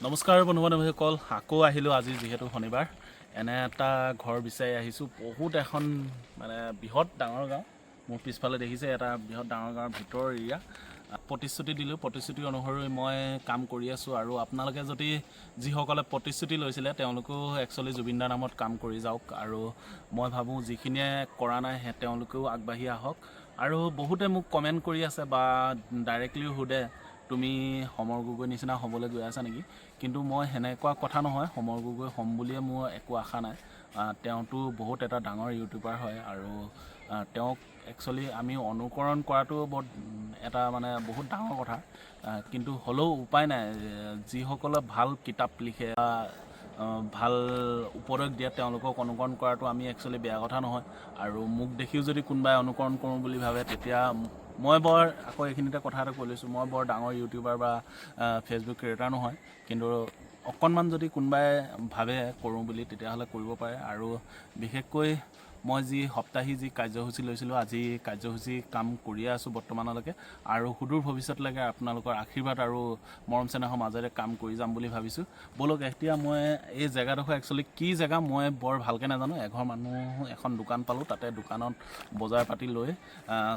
নমস্কাৰ বন্ধু-বান্ধৱীসকল, আকৌ আহিলোঁ আজি যিহেতু শনিবাৰ। এনে এটা ঘৰ বিচাৰি আহিছোঁ। বহুত এখন মানে বৃহৎ ডাঙৰ গাঁও। মোৰ পিছফালে দেখিছে এটা বৃহৎ ডাঙৰ গাঁৱৰ ভিতৰৰ এৰিয়া। প্ৰতিশ্ৰুতি দিলোঁ, প্ৰতিশ্ৰুতি অনুসৰি মই কাম কৰি আছোঁ। আৰু আপোনালোকে যদি যিসকলে প্ৰতিশ্ৰুতি লৈছিলে তেওঁলোকেও একচুৱেলি জুবিনদাৰ নামত কাম কৰি যাওক। আৰু মই ভাবোঁ যিখিনিয়ে কৰা নাই তেওঁলোকেও আগবাঢ়ি আহক। আৰু বহুতে মোক কমেণ্ট কৰি আছে বা ডাইৰেক্টলিও সোধে তুমি সমৰ গগৈ নিচিনা হ'বলৈ গৈ আছা নেকি? কিন্তু মই সেনেকুৱা কথা নহয়, সমৰ গগৈ হ'ম বুলিয়ে মোৰ একো আশা নাই। তেওঁতো বহুত এটা ডাঙৰ ইউটিউবাৰ হয় আৰু তেওঁক একচুৱেলি আমি অনুকৰণ কৰাটো এটা মানে বহুত ডাঙৰ কথা। কিন্তু হ'লেও উপায় নাই, যিসকলে ভাল কিতাপ লিখে বা ভাল উপদেশ দিয়ে তেওঁলোকক অনুকৰণ কৰাটো আমি একচুৱেলি বেয়া কথা নহয়। আৰু মোক দেখিও যদি কোনোবাই অনুকৰণ কৰোঁ বুলি ভাবে তেতিয়া মই আকৌ এইখিনিতে কথা এটা কৈ লৈছোঁ, মই বৰ ডাঙৰ ইউটিউবাৰ বা ফেচবুক ক্ৰিয়েটাৰ নহয়। কিন্তু অকণমান যদি কোনোবাই ভাবে কৰোঁ বুলি তেতিয়াহ'লে কৰিব পাৰে। আৰু বিশেষকৈ মই সপ্তাহী কাৰ্যসূচী লৈছিলোঁ, আজি কাৰ্যসূচী কাম কৰিয়ে আছোঁ বৰ্তমানলৈকে। আৰু সুদূৰ ভৱিষ্যতলৈকে আপোনালোকৰ আশীৰ্বাদ আৰু মৰম চেনেহৰ মাজেৰে কাম কৰি যাম বুলি ভাবিছোঁ। ব'লক, এতিয়া মই এই জেগাডোখৰ একচুৱেলি কি জেগা মই বৰ ভালকৈ নাজানো। এঘৰ মানুহ এখন দোকান পালোঁ, তাতে দোকানত বজাৰ পাতি লৈ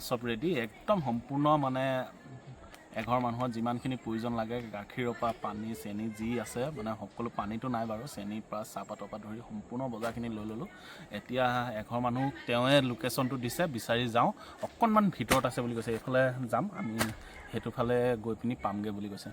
চব ৰেডি, একদম সম্পূৰ্ণ মানে এঘৰ মানুহৰ যিমানখিনি প্ৰয়োজন লাগে, গাখীৰৰ পৰা পানী চেনি যি আছে মানে সকলো, পানীটো নাই বাৰু, চেনিৰ পৰা চাহপাতৰ পৰা ধৰি সম্পূৰ্ণ বজাৰখিনি লৈ ল'লোঁ। এতিয়া এঘৰ মানুহ তেওঁৱে লোকেশ্যনটো দিছে, বিচাৰি যাওঁ। অকণমান ভিতৰত আছে বুলি কৈছে, এইফালে যাম আমি, সেইটো ফালে গৈ পিনি পামগৈ বুলি কৈছে।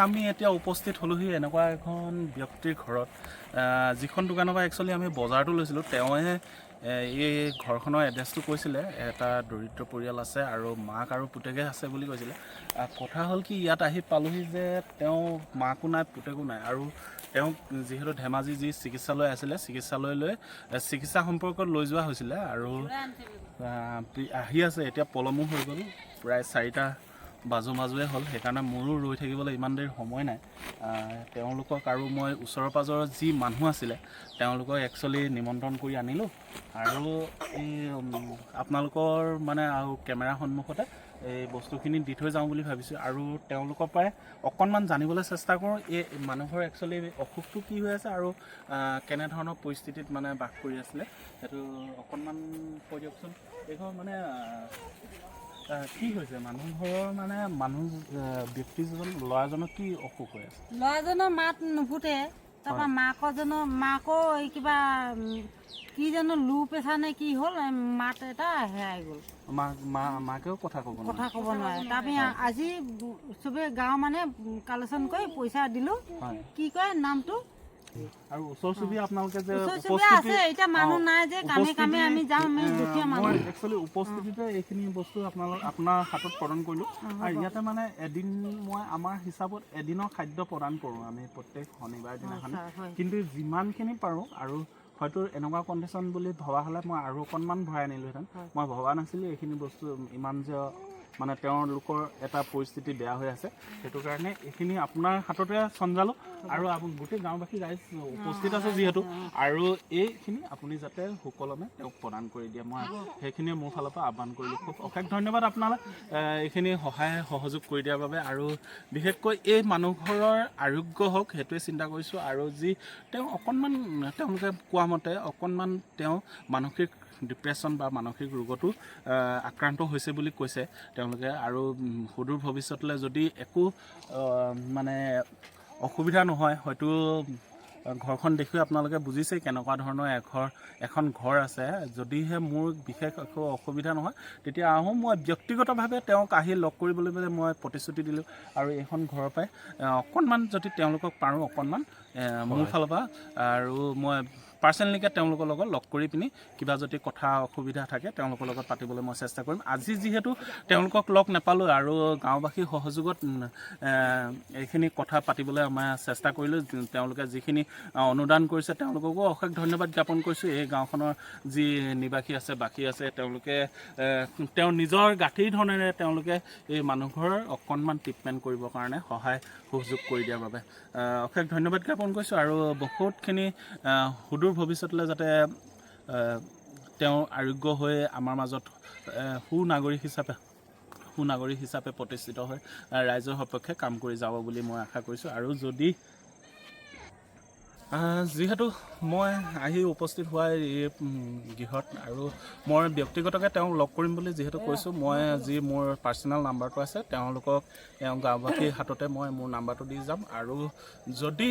আমি এতিয়া উপস্থিত হ'লোহি এনেকুৱা এখন ব্যক্তিৰ ঘৰত, যিখন দোকানৰ পৰা একচুৱেলি আমি বজাৰটো লৈছিলোঁ। তেওঁৱে এই ঘৰখনৰ এড্ৰেছটো কৈছিলে, এটা দৰিদ্ৰ পৰিয়াল আছে আৰু মাক আৰু পুতেকে আছে বুলি কৈছিলে। কথা হ'ল কি, ইয়াত আহি পালোহি যে তেওঁ মাকো নাই পুতেকো নাই। আৰু তেওঁক যিহেতু ধেমাজি চিকিৎসালয় আছিলে, চিকিৎসালয়লৈ চিকিৎসা সম্পৰ্কত লৈ যোৱা হৈছিলে। আৰু আহি আছে, এতিয়া পলমো হৈ গ'ল, প্ৰায় 4টা বাজুৱে হ'ল। সেইকাৰণে মোৰো ৰৈ থাকিবলৈ ইমান দেৰি সময় নাই। তেওঁলোকক আৰু মই ওচৰৰ পাজৰৰ যি মানুহ আছিলে তেওঁলোকক একচুৱেলি নিমন্ত্ৰণ কৰি আনিলোঁ। আৰু এই আপোনালোকৰ মানে আৰু কেমেৰাৰ সন্মুখতে এই বস্তুখিনি দি থৈ যাওঁ বুলি ভাবিছোঁ। আৰু তেওঁলোকৰ পৰাই অকণমান জানিবলৈ চেষ্টা কৰোঁ এই মানুহৰ একচুৱেলি অসুখটো কি হৈ আছে আৰু কেনেধৰণৰ পৰিস্থিতিত মানে বাস কৰি আছিলে, সেইটো অকণমান কৈ দিয়কচোন। এইঘৰ মানে কি হৈছে মানুহঘৰৰ, মানে ব্যক্তিজন ল'ৰাজনৰ কি অসুখ হৈ আছে? ল'ৰাজনৰ মাত নুফুটে, তাৰপৰা মাকৰ এই কিবা কি জানো লো প্ৰেছাৰ নে কি হ'ল, মাত এটা হেৰাই গ'ল। মাকেও কথা ক'ব নোৱাৰে। তাৰপৰা আজি চবে গাঁৱৰ মানে কালেকশ্যন কৰি পইচা দিলোঁ। কি কয় নামটো? আৰু ওচৰ চুবুৰীয়া আপোনালোকে যে আছে, এতিয়া মানুহ নাই যে কামে আমি যাওঁ, আমি দুখীয়া মানুহ। একচুৱেলি উপস্থিতিতে এইখিনি বস্তু আপোনাৰ হাতত প্ৰদান কৰিলোঁ। আৰু ইয়াতে মানে এদিন মই আমাৰ হিচাপত এদিনৰ খাদ্য প্ৰদান কৰোঁ আমি প্ৰত্যেক শনিবাৰ দিনাখন। কিন্তু যিমানখিনি পাৰোঁ, আৰু হয়তো এনেকুৱা কণ্ডিশ্যন বুলি ভবা হ'লে মই আৰু অকণমান ভৰাই আনিলোহেঁতেন। মই ভবা নাছিলোঁ এইখিনি বস্তু ইমান যে মানে তেওঁলোকৰ এটা পৰিস্থিতি বেয়া হৈ আছে, সেইটো কাৰণে এইখিনি আপোনাৰ হাততে চঞ্জালোঁ। আৰু গোটেই গাঁওবাসী ৰাইজ উপস্থিত আছে যিহেতু, আৰু এইখিনি আপুনি যাতে সুকলমে তেওঁক প্ৰদান কৰি দিয়ে, মই সেইখিনিয়ে মোৰ ফালৰ পৰা আহ্বান কৰিলোঁ। খুব অশেষ ধন্যবাদ আপোনালৈ এইখিনি সহায় সহযোগ কৰি দিয়াৰ বাবে। আৰু বিশেষকৈ এই মানুহঘৰৰ আৰোগ্য হওক সেইটোৱে চিন্তা কৰিছোঁ। আৰু তেওঁ অকণমান, তেওঁলোকে কোৱা মতে অকণমান তেওঁ মানসিক ডিপ্ৰেশ্যন বা মানসিক ৰোগতো আক্ৰান্ত হৈছে বুলি কৈছে তেওঁলোকে। আৰু সুদূৰ ভৱিষ্যতলৈ যদি একো মানে অসুবিধা নহয়, হয়তো ঘৰখন দেখি আপোনালোকে বুজিছেই কেনেকুৱা ধৰণৰ এখন ঘৰ আছে। যদিহে মোৰ বিশেষ একো অসুবিধা নহয় তেতিয়া আহোঁ। মই ব্যক্তিগতভাৱে তেওঁক আহি লগ কৰিবলৈ মই প্ৰতিশ্ৰুতি দিলোঁ। আৰু এইখন ঘৰৰ পৰাই অকণমান যদি তেওঁলোকক পাৰোঁ অকণমান মোৰ ফালৰ পৰা, আৰু মই পাৰ্চনেলিকৈ তেওঁলোকৰ লগত লগ কৰি পিনি কিবা যদি কথা অসুবিধা থাকে তেওঁলোকৰ লগত পাতিবলৈ মই চেষ্টা কৰিম। আজি যিহেতু তেওঁলোকক লগ নাপালোঁ আৰু গাঁওবাসীৰ সহযোগত এইখিনি কথা পাতিবলৈ আমাৰ চেষ্টা কৰিলোঁ। তেওঁলোকে যিখিনি অনুদান কৰিছে তেওঁলোককো অশেষ ধন্যবাদ জ্ঞাপন কৰিছোঁ। এই গাঁওখনৰ যি নিবাসী আছে বাসী আছে তেওঁলোকে তেওঁৰ নিজৰ গাঁঠিৰ ধনেৰে তেওঁলোকে এই মানুহঘৰৰ অকণমান ট্ৰিটমেণ্ট কৰিবৰ কাৰণে সহায় সহযোগ কৰি দিয়াৰ বাবে অশেষ ধন্যবাদ জ্ঞাপন কৰিছোঁ। আৰু বহুতখিনি সুদূৰ ভৱিষ্যতলৈ যাতে তেওঁ আৰোগ্য হৈ আমাৰ মাজত সুনাগৰিক হিচাপে প্ৰতিষ্ঠিত হৈ ৰাইজৰ সপক্ষে কাম কৰি যাব বুলি মই আশা কৰিছোঁ। আৰু যদি যিহেতু মই আহি উপস্থিত হোৱা এই গৃহত আৰু মই ব্যক্তিগতকৈ তেওঁক লগ কৰিম বুলি যিহেতু কৈছোঁ, মই যি মোৰ পাৰ্চনেল নাম্বাৰটো আছে তেওঁলোকক গাঁওবাসীৰ হাততে মই মোৰ নাম্বাৰটো দি যাম। আৰু যদি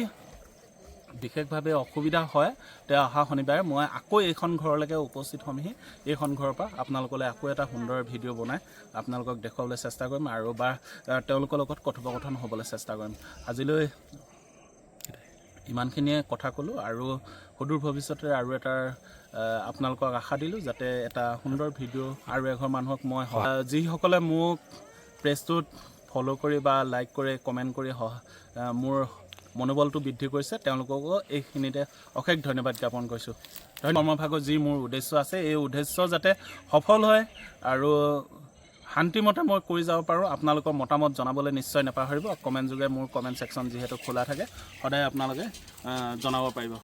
বিশেষভাৱে অসুবিধা হয় তেওঁ অহা শনিবাৰে মই আকৌ এইখন ঘৰলৈকে উপস্থিত হ'মহি। এইখন ঘৰৰ পৰা আপোনালোকলৈ আকৌ এটা সুন্দৰ ভিডিঅ' বনাই আপোনালোকক দেখুৱাবলৈ চেষ্টা কৰিম আৰু বা তেওঁলোকৰ লগত কথোপকথন হ'বলৈ চেষ্টা কৰিম। আজিলৈ ইমানখিনিয়ে কথা ক'লোঁ আৰু সুদূৰ ভৱিষ্যতে আৰু এটাৰ আপোনালোকক আশা দিলোঁ যাতে এটা সুন্দৰ ভিডিঅ' আৰু এঘৰ মানুহক মই যিসকলে মোক পেজটোত ফ'ল' কৰি বা লাইক কৰি কমেণ্ট কৰি মোৰ মনোবলটো বৃদ্ধি কৰিছে তেওঁলোককো এইখিনিতে অশেষ ধন্যবাদ জ্ঞাপন কৰিছোঁ। কৰ্মভাগৰ যি মোৰ উদ্দেশ্য আছে এই উদ্দেশ্য যাতে সফল হয় আৰু শান্তিমতে মই কৰি যাব পাৰোঁ। আপোনালোকৰ মতামত জনাবলৈ নিশ্চয় নাপাহৰিব। কমেণ্ট যোগে মোৰ কমেণ্ট ছেকশ্যন যিহেতু খোলা থাকে সদায় আপোনালোকে জনাব পাৰিব।